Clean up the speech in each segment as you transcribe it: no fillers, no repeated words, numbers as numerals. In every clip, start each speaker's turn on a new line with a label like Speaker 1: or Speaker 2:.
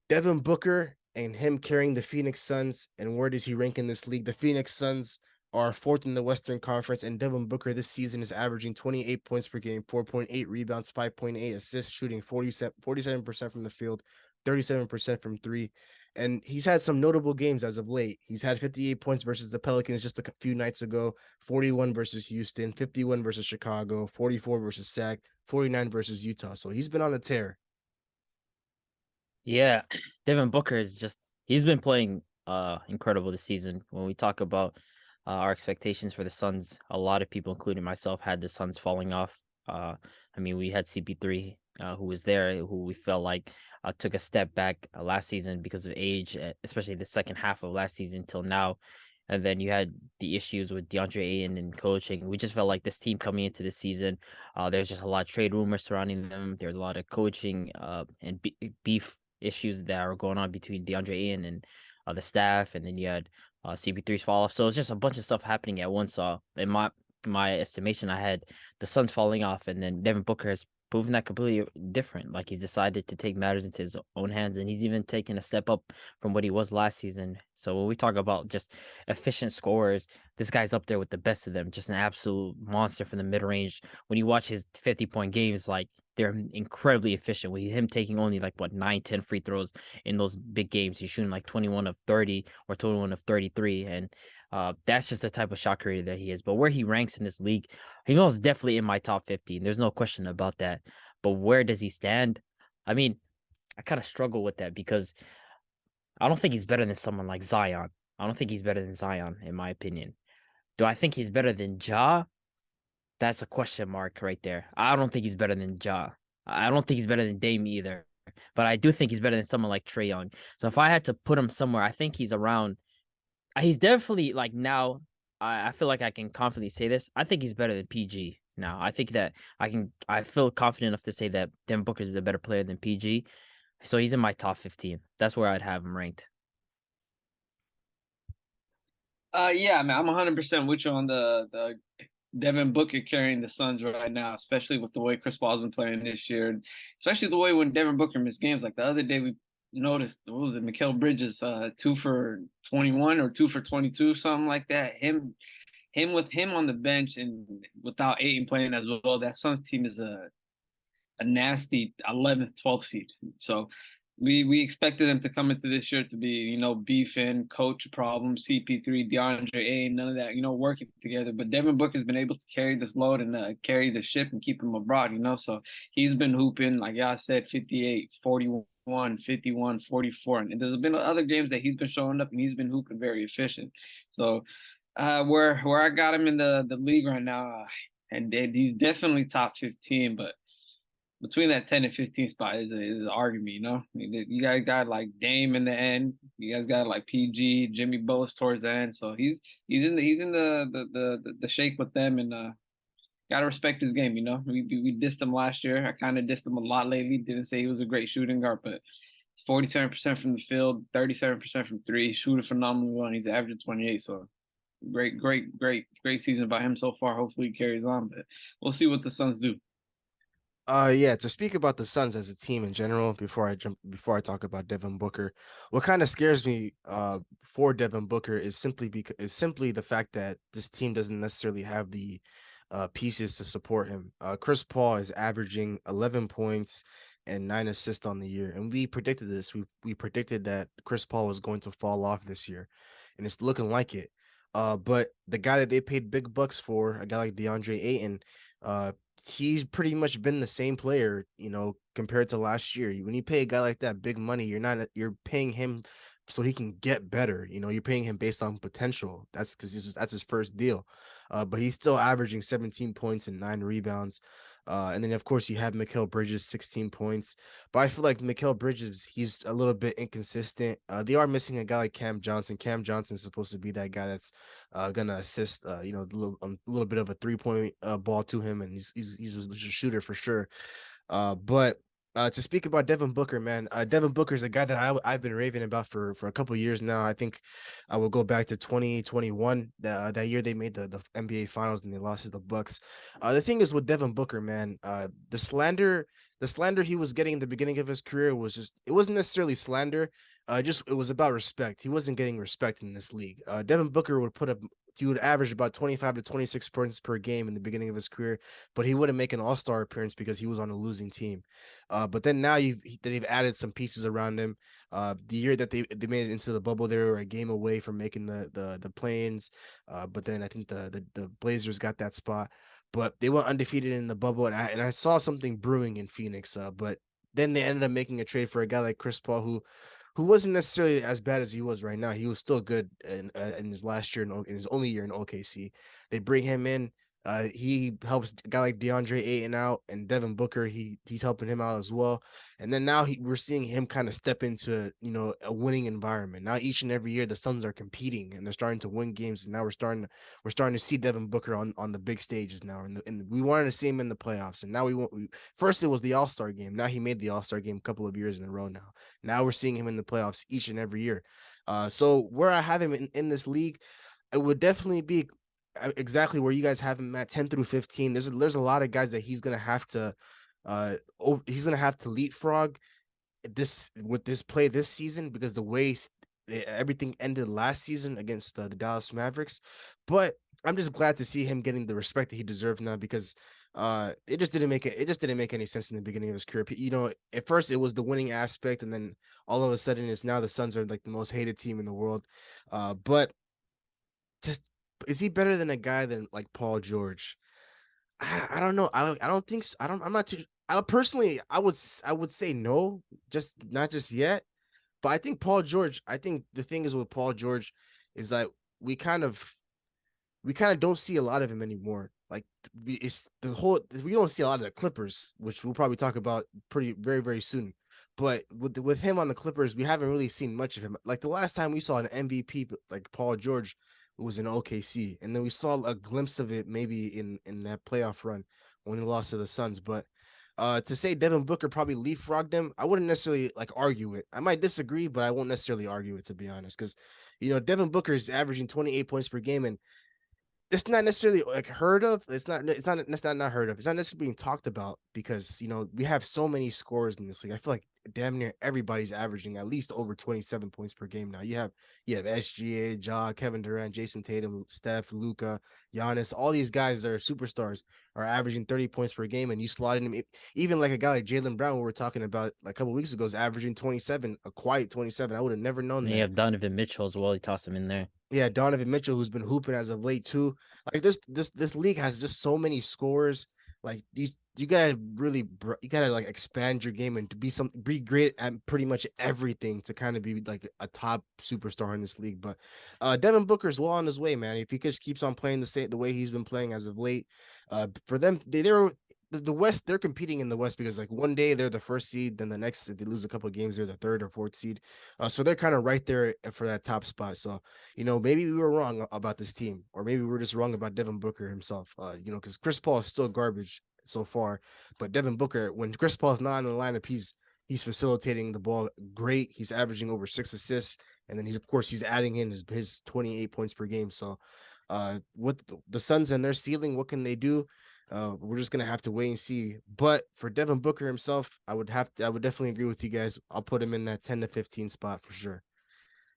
Speaker 1: Devin Booker and him carrying the Phoenix Suns. And where does he rank in this league? The Phoenix Suns are fourth in the Western Conference, and Devin Booker this season is averaging 28 points per game, 4.8 rebounds, 5.8 assists, shooting 47% from the field, 37% from three. And he's had some notable games as of late. He's had 58 points versus the Pelicans just a few nights ago, 41 versus Houston, 51 versus Chicago, 44 versus Sac, 49 versus Utah. So he's been on a tear.
Speaker 2: Yeah, Devin Booker is just he's been playing incredible this season. When we talk about our expectations for the Suns, a lot of people, including myself, had the Suns falling off. I mean, we had CP3 who was there, who we felt like took a step back last season because of age, especially the second half of last season till now. And then you had the issues with DeAndre Ayton and coaching. We just felt like this team coming into this season, there's just a lot of trade rumors surrounding them. There's a lot of coaching and beef issues that are going on between DeAndre Ayton and the staff, and then you had CP3's fall off. So it's just a bunch of stuff happening at once. So in my estimation, I had the Suns falling off, and then Devin Booker has proven that completely different. Like he's decided to take matters into his own hands, and he's even taken a step up from what he was last season. So when we talk about just efficient scorers, this guy's up there with the best of them. Just an absolute monster from the mid range. When you watch his 50-point games, like they're incredibly efficient with him taking only like what 9, 10 free throws in those big games. He's shooting like 21 of 30 or 21 of 33. And that's just the type of shot creator that he is. But where he ranks in this league, he most definitely in my top 15. There's no question about that. But where does he stand? I mean, I kind of struggle with that because I don't think he's better than someone like Zion. I don't think he's better than Zion, in my opinion. Do I think he's better than Ja? That's a question mark right there. I don't think he's better than Ja. I don't think he's better than Dame either. But I do think he's better than someone like Trey Young. So if I had to put him somewhere, I think he's around. He's definitely like now. I feel like I can confidently say this. I think he's better than PG now. I think that I can. I feel confident enough to say that Devin Booker is a better player than PG. So he's in my top 15. That's where I'd have him ranked.
Speaker 3: Yeah, I mean, I'm 100% with you on the Devin Booker carrying the Suns right now, especially with the way Chris Paul's been playing this year, especially the way when Devin Booker missed games. Like the other day, we noticed what was it, Mikal Bridges, 2 for 21 or 2 for 22, something like that. Him with him on the bench and without Ayton playing as well, that Suns team is a nasty 11th, 12th seed. So we expected them to come into this year to be, beefing, coach problems, CP3, DeAndre A, none of that, working together. But Devin Booker's been able to carry this load and carry the ship and keep him abroad. So he's been hooping, like y'all said, 58, 41, 51, 44. And there's been other games that he's been showing up and he's been hooping very efficient. So where I got him in the league right now, and he's definitely top 15, but between that 10 and 15 spot is an argument. You guys got like Dame in the end. You guys got like PG, Jimmy Butler towards the end. So he's in the shake with them, and gotta respect his game. We dissed him last year. I kind of dissed him a lot lately. Didn't say he was a great shooting guard, but 47% from the field, 37% from three, shooting phenomenal, and he's averaging 28. So great season by him so far. Hopefully he carries on, but we'll see what the Suns do.
Speaker 1: Yeah, to speak about the Suns as a team in general, before I talk about Devin Booker, what kind of scares me for Devin Booker is simply the fact that this team doesn't necessarily have the pieces to support him. Chris Paul is averaging 11 points and 9 assists on the year, and we predicted this. We predicted that Chris Paul was going to fall off this year, and it's looking like it. But the guy that they paid big bucks for, a guy like DeAndre Ayton, uh, he's pretty much been the same player, compared to last year. When you pay a guy like that big money, you're paying him so he can get better. You're paying him based on potential. That's because that's his first deal. But he's still averaging 17 points and 9 rebounds. And then of course you have Mikal Bridges, 16 points. But I feel like Mikal Bridges, he's a little bit inconsistent. They are missing a guy like Cam Johnson. Cam Johnson's supposed to be that guy that's gonna assist, a little bit of a 3 point ball to him, and he's a shooter for sure. But to speak about Devin Booker, man, Devin Booker is a guy that I've been raving about for a couple of years now. I think I will go back to 2021. That year they made the NBA Finals and they lost to the Bucks. The thing is with Devin Booker, man, the slander the slander he was getting in the beginning of his career was just, it wasn't necessarily slander. Just it was about respect. He wasn't getting respect in this league. Devin Booker would put up, he would average about 25 to 26 points per game in the beginning of his career, but he wouldn't make an all-star appearance because he was on a losing team. But then now they've added some pieces around him. The year that they made it into the bubble, they were a game away from making the play-ins. But then I think the Blazers got that spot. But they went undefeated in the bubble, and I saw something brewing in Phoenix. But then they ended up making a trade for a guy like Chris Paul, who wasn't necessarily as bad as he was right now. He was still good in his last year, in his only year in OKC. They bring him in. He helps a guy like DeAndre Ayton out, and Devin Booker. He's helping him out as well. And then now we're seeing him kind of step into a winning environment. Now each and every year the Suns are competing and they're starting to win games. And now we're starting to see Devin Booker on the big stages now. And we wanted to see him in the playoffs. And now first it was the All-Star game. Now he made the All-Star game a couple of years in a row now. Now we're seeing him in the playoffs each and every year. So where I have him in this league, it would definitely be exactly where you guys have him at, 10 through 15. There's a lot of guys that he's gonna have to leapfrog with this play this season, because the way everything ended last season against the Dallas Mavericks. But I'm just glad to see him getting the respect that he deserves now, because it just didn't make any sense in the beginning of his career. At first it was the winning aspect, and then all of a sudden it's now the Suns are like the most hated team in the world. But just, is he better than a guy than like Paul George? I don't know. I don't think so. I'm not too. I personally, I would say no, just not just yet. But I think Paul George. I think the thing is with Paul George is that we kind of don't see a lot of him anymore. Like it's we don't see a lot of the Clippers, which we'll probably talk about very, very soon. But with him on the Clippers, we haven't really seen much of him. Like the last time we saw an MVP like Paul George, it was in OKC, and then we saw a glimpse of it maybe in that playoff run when they lost to the Suns. But to say Devin Booker probably leapfrogged him, I wouldn't necessarily like argue it. I might disagree, but I won't necessarily argue it, to be honest, because Devin Booker is averaging 28 points per game, and it's not necessarily like heard of. It's not heard of. It's not necessarily being talked about because we have so many scores in this league. I feel like damn near everybody's averaging at least over 27 points per game now. You have SGA, Ja, Kevin Durant, Jason Tatum, Steph, Luka, Giannis. All these guys that are superstars are averaging 30 points per game, and you slot in him. Even like a guy like Jaylen Brown, we were talking about like a couple of weeks ago, is averaging 27, a quiet 27. I would have never known
Speaker 2: And
Speaker 1: that.
Speaker 2: you have Donovan Mitchell as well. He tossed him in there.
Speaker 1: Yeah, Donovan Mitchell, who's been hooping as of late too. Like this league has just so many scores. Like you gotta like expand your game and to be great at pretty much everything to kind of be like a top superstar in this league. But Devin Booker's well on his way, man. If he just keeps on playing the way he's been playing as of late, for them, they're the West, they're competing in the West because like one day they're the first seed, then the next if they lose a couple of games, they're the third or fourth seed. So they're kind of right there for that top spot. So maybe we were wrong about this team, or maybe we were just wrong about Devin Booker himself. Because Chris Paul is still garbage so far, but Devin Booker, when Chris Paul's not in the lineup, he's facilitating the ball great. He's averaging over 6 assists, and then he's adding in his 28 points per game. So what the Suns and their ceiling, what can they do? We're just gonna have to wait and see. But for Devin Booker himself, I would definitely agree with you guys. I'll put him in that 10 to 15 spot for sure.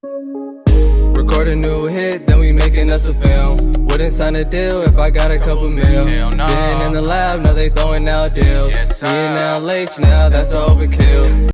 Speaker 4: Record a new hit, then we making us a film. Wouldn't sign a deal if I got a couple mil. Been in the lab, now they throwing out deals. Me and now Lake, now that's overkill.